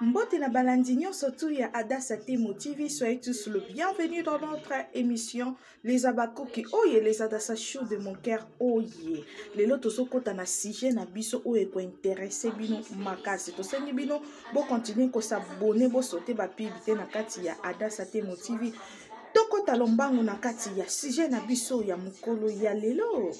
Mbote na balandinyo surtout ya Adassa Temo TV, soyez tous le bienvenue dans notre émission Les Abakoki Oye, les Adassa Show de mon cœur Oye. Les lotos sont kota na sujet na biso oye ko intéressé bino makasi. To sengi bino bo continuer ko s'abonner bo sauter ba pibité na kati ya Adassa Temo TV. Toko talombango na kati ya sujet na biso ya mukolo ya lelo.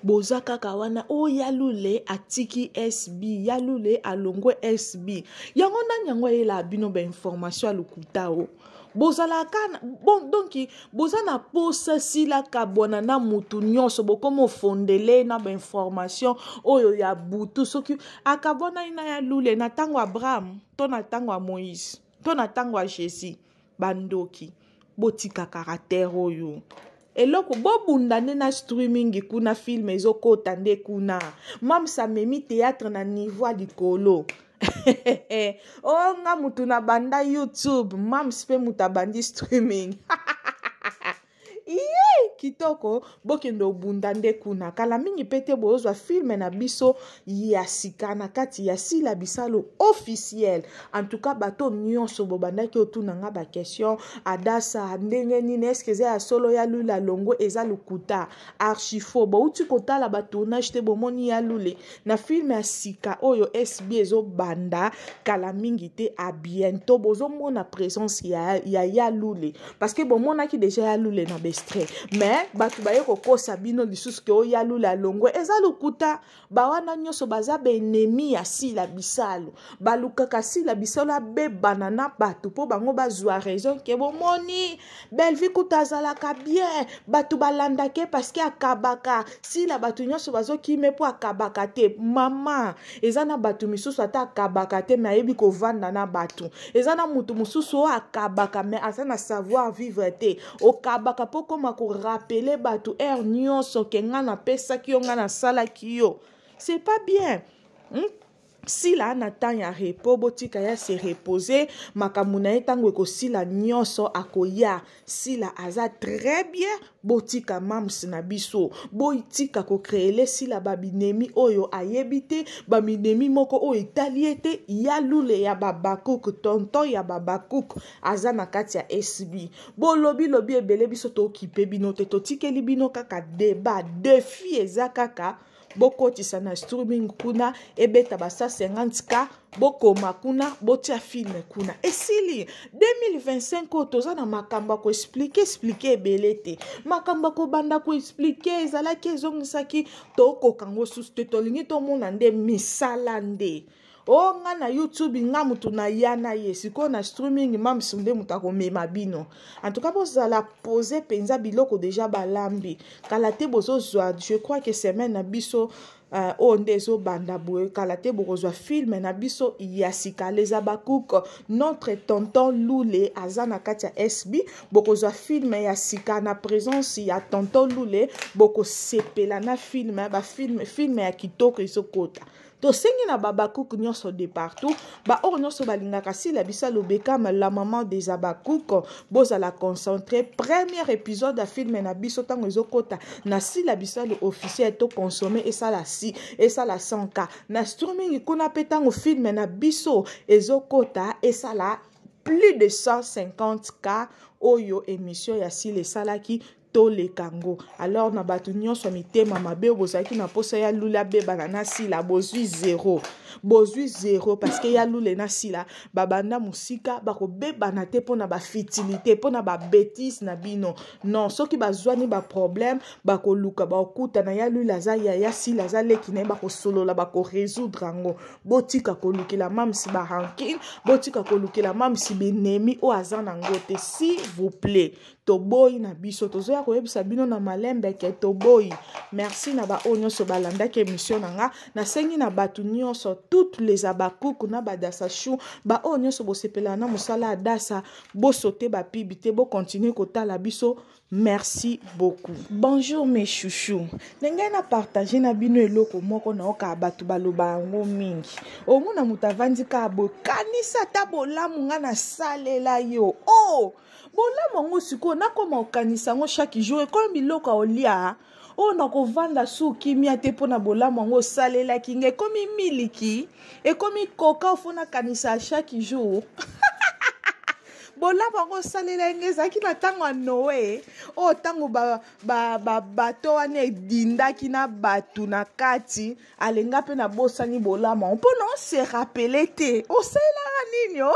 Boza kaka wana o yalule atiki SB yalule alongwe SB yango na nyango ela bino ba information alukuta o boza la kana bon donc boza na posa sila kabona na mutu nyonso bokomo fondele na ba information oyo ya butu soki akabona ina yalule na tango Abraham to na tango Moïse to na tango Jésus bandoki botika caractère oyo eloko bobundane na streaming kuna film ezokota nde kuna mam sa memi théâtre na niveau likolo oh nga mutu na banda YouTube mam spe muta bandi streaming iye kitoko bokendo bundande kuna kala mingi pete bozwa film na biso ya sikana kati ya sila bisalo officiel en tout cas bato nyonso bobandaki otuna nga ba question Adassa ndenge nini eske ya solo ya lula longo eza lukuta archifo bo uti kotala ba tournage te bomoni ya lule na film ya sika oyo SB ezo banda kala mingi te a bientôt bozo mona présence ya lule parce que bomona ki déjà ya lule na mais batu baye kokosa bino lisusu ke oya lula longo eza lukuta bawana nyonso baza benemi ya sila bisalo balukaka sila bisalo be banana batu po bango bazwa raison ke bomoni belvi kutazalaka bien batu balandake parce que akabaka sila batu nyonso bazokime po akabaka te mama eza na batu misusu ata akabaka te mais ayebi kovanda na batu eza na mutu mususu o akabaka mais aza na savoir vivre te okabaka po koma ko rappeler batu nyonso ke nga na pesa ki yo nga na sala ki yo c'est pas bien si la na temps ya repos botika ya se reposer makamuna etango ko sila nyonso akoya sila aza très bien botika mams na biso boitika ko créer sila babinemi oyo ayebite babinemi moko o italiete ya lule ya babakuk tonton ya babakuk aza na kati ya SB bolobi lobi ebele biso to okipe bino te to tikeli bino kaka débat défi eza kaka bokotisa na streaming kuna ebeta basa 50k bokoma kuna botia film kuna esili 2025 toza na makamba ko expliquer ebele te makamba ko banda ko expliquer ezalaki ezongisaki toko kango susu te tolingi to mona nde misala nde o nga na YouTube nga mutu na yana yesiko na streaming mam sunde mutako mema bino en tout cas bozala poser penza biloko déjà balambi kala te bozo zwa je crois que semaine na biso ondezo banda boye kala te bozwa film na biso yasika les Abakouk notre tonton Lule azana katia SB bokozwa film yasika na présence ya tonton Lule boko sepela na film ba film ya kitoko isokota to sengi na Babakouk nyonso de partout ba or nyonso balingaka si la bisalo Bekam la maman des Abakouk boza la concentrer premier épisode à film na biso tango ezokota na si la bisalo officiel to consommer et ça la 100k na streaming kuna petango film na biso ezokota et ça la plus de 150k oyo émission ya si le salaki le kango alors na batu nyonso mitema mabe bozaki na posa ya lula beba na sila bozui zéro parce que ya lule na sila babanda musika bako beba na te pona ba futilité pona ba bêtise na bino non soki bazwani ba problème bako luka ba okuta na ya lula za ya sila za leki na bako solola bako résoudre ngo botika ko lukila mam si ba ranking botika ko lukila mam si benemi o azana ngote s'il vous plaît toboyi na biso tozoya koyebisa bino na malembe ke toboyi merci na ba onyoso balanda ke émission nanga na sengi na batu nyonso toutes les Abakouk na badasa chou ba onyoso bosepela na musala Adassa bo sauter ba pibité bo continuer kotala biso merci beaucoup bonjour mes chouchous ndenge na partager na bino eloko moko na oka batu baloba ngo mingi omuna mutavandi ka bo kanisa ta bolamu nga na salela yo oh bolamu ngo siko na koma okanisa ngo chaque jour comme biloko olia oyo nakovanda su kimia te mpo na bolamu yango osalelaki nga ekomi miliki ekomi koka ofuna kanisa chaque jour bolamu yango osalela nga ezalaki na ntango ya noe oyo ntango bato wana edindaki na bato na kati alenga mpe na bosani bolamu yango mpo na ose rapele te osalelaka nini o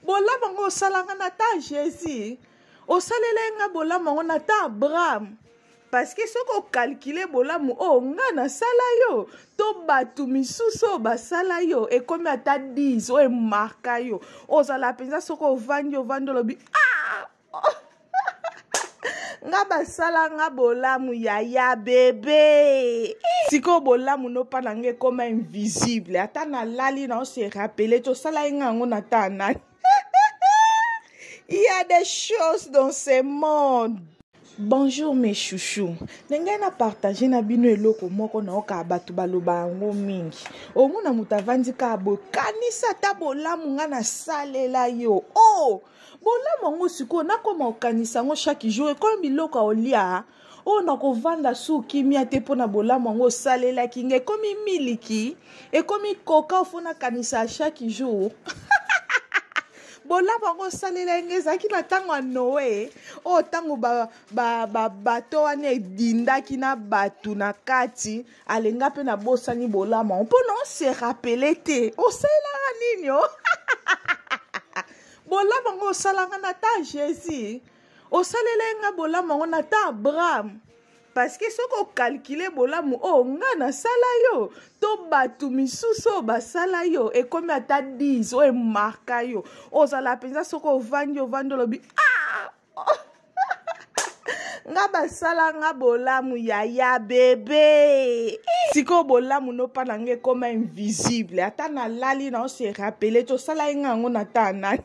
bolamu yango osalanga na ta Jésus osalela nga bolamu yango na ta Abraham parce que soki okalkile bolamu oyo nga nasala yo to bato misusu oyo basala yo ekomi ata 10 oyo emarka yo ozala mpenza soki ovandi olobi nga basala nga bolamu yaya bebe sikoyo bolamu nopana nga ekoma invisible ata nalali na ose rapele tosala nga yango na ta nani. Il y a des choses dans ce monde. Bonjour mes chouchous. Nenga na partager na bino eloko moko na oka bato baloba yango mingi. Omona mutavandi ka bo kanisa ta bolamu nga na salela yo. Oh, bolamu ngo siko na koma okanisa ngo chaque jour ekomi biloko olia. Oh nakovanda su kimia te mpo na bolamu ngo osalelaki nga ekomi miliki ekomi koka ofuna kanisa chaque jour. Bolamu yango osalela nga ezalaki na ntango ya noe oyo ntango bato wana edindaki na bato na kati alenga mpe na bosani bolamu yango mpo na ose rapele te osalelaka nini o bolamu yango osalanga na ta Jésus osalela nga bolamu yango na ta Abraham parce que soki okalkile bolamu oyo nga nasala yo to bato misusu oyo basala yo ekomi ata 10 oyo emarka yo ozala mpenza soki ovandi olobi nga basala nga bolamu yaya bebe sikoyo bolamu nopana nga ekoma invisible ata nalali na ose rapele tosala nga yango na ta nani.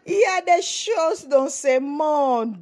Il y a des choses dans ce monde.